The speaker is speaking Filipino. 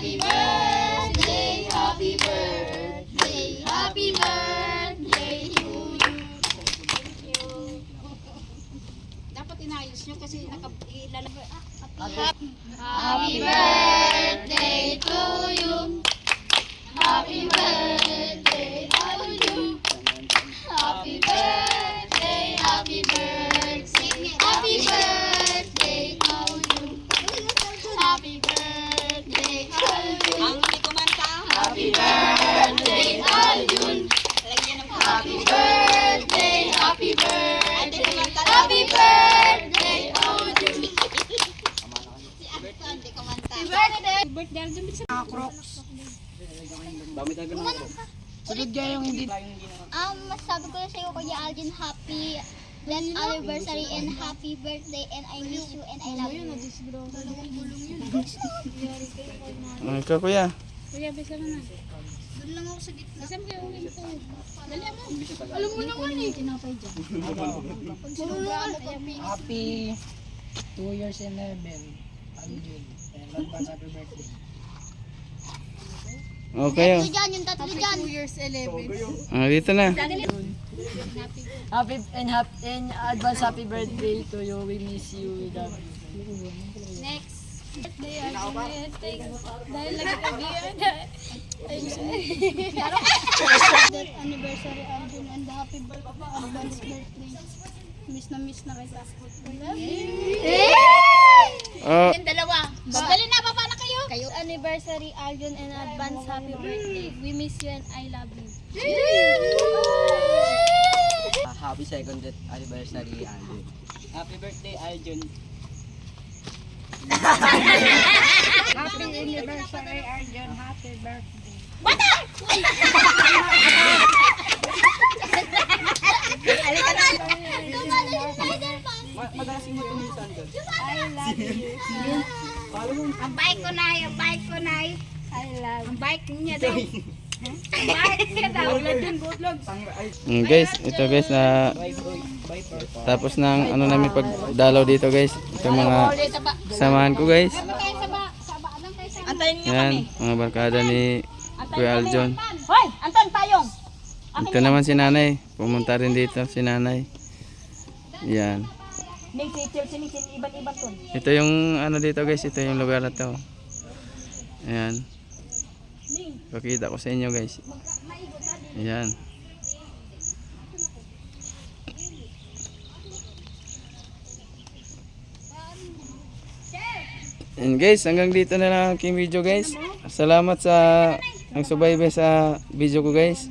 Happy birthday, happy birthday, happy birthday to you. Dapat inayos nyo kasi ilalagay. Happy birthday to you. Happy birthday to you. Happy birthday, happy birthday, happy birthday to you. Happy birthday, Aljun. Ang hindi kumanta. Happy birthday, Aljun. Happy birthday, happy birthday, happy birthday, Aljun. Si Akto hindi kumanta. Happy birthday, Aljun. Crocs. Dami talaga ng sunod kaya yung hindi. Masabi ko na sa iyo, Kuya Aljun, happy blessed anniversary and happy birthday and I miss you and I love you. Ikaw kuya. Kuya, bisa mo na. Doon lang ako sa gitna. Bisa mo kayo uwi ko. Dali mo. Alam mo naman eh. Tinapay dyan. Happy 2 years and 11 Aljun. And advance happy birthday. Okay. Tatlo dyan, yung tatlo dyan. 2 years 11. Dito na. And advance happy birthday to you. We miss you. We love you. Next. Birthday, Aljun. Dahil lagi kami Anniversary Aljun and happy birthday, advance birthday. Miss na kita. Oh, Yung dalawa. Dali na, baba na kayo. Anniversary Aljun and advance happy birthday. We miss you and I love you. Happy second anniversary Aljun. Happy birthday Aljun. Happy anniversary, Arjun. Happy birthday. Alika na. Magalasing mo itong minsan doon. I love you. Ang bike ko na, ang bike ko na. I love Ang bike niya daw. Ang bike niya daw. guys, ito guys na tapos ng ano namin pagdalaw dito guys. Ito mga samahan ko guys. Antayin niyo Yan, mga barkada ni Kuya Aljun. Hoy, Anton Payong. Ito naman si nanay. Pumunta rin dito si nanay. Yan. Ito yung ano dito guys. Ito yung lugar na to. Ayan. Pakita ko sa inyo guys. Ayan. And guys, hanggang dito na lang ang aking video guys. Salamat sa ang subaybay sa video ko guys.